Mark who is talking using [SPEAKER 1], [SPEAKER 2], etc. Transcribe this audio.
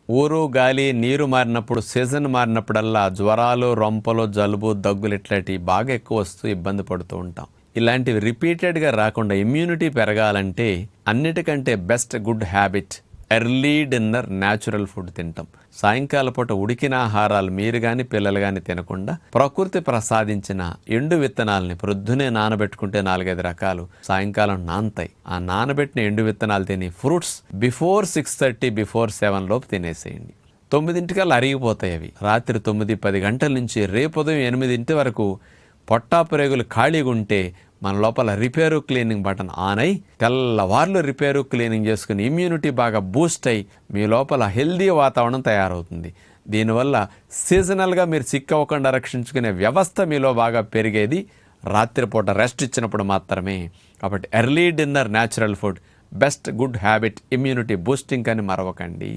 [SPEAKER 1] ఊరు గాలి నీరు మారినప్పుడు సీజన్ మారినప్పుడల్లా జ్వరాలు రొంపలు జలుబు దగ్గులు ఇట్లాంటివి బాగా ఎక్కువ వస్తూ ఇబ్బంది పడుతూ ఉంటాం. ఇలాంటివి రిపీటెడ్గా రాకుండా ఇమ్యూనిటీ పెరగాలంటే అన్నిటికంటే best good habit early dinner natural food తింటాం. సాయంకాల పూట ఉడికిన ఆహారాలు మీరు కానీ పిల్లలు కానీ తినకుండా ప్రకృతి ప్రసాదించిన ఎండు విత్తనాలని ప్రొద్దునే నానబెట్టుకుంటే 4-5 రకాలు సాయంకాలం నానతాయి. ఆ నానబెట్టిన ఎండు విత్తనాలు తిని ఫ్రూట్స్ బిఫోర్ 6:30 బిఫోర్ 7 లోపు తినేసేయండి. 9 అరిగిపోతాయి అవి. రాత్రి 9-10 గంటల నుంచి రేపు ఉదయం 8 వరకు పొట్టాపురేగులు ఖాళీగా ఉంటే మన లోపల రిపేరు క్లీనింగ్ బటన్ ఆన్ అయి తెల్లవార్లు రిపేరు క్లీనింగ్ చేసుకుని ఇమ్యూనిటీ బాగా బూస్ట్ అయ్యి మీ లోపల హెల్దీ వాతావరణం తయారవుతుంది. దీనివల్ల సీజనల్గా మీరు సిక్ అవ్వకుండా రక్షించుకునే వ్యవస్థ మీలో బాగా పెరిగేది రాత్రిపూట రెస్ట్ ఇచ్చినప్పుడు మాత్రమే. కాబట్టి early dinner natural food best good habit immunity boosting అని మరవకండి.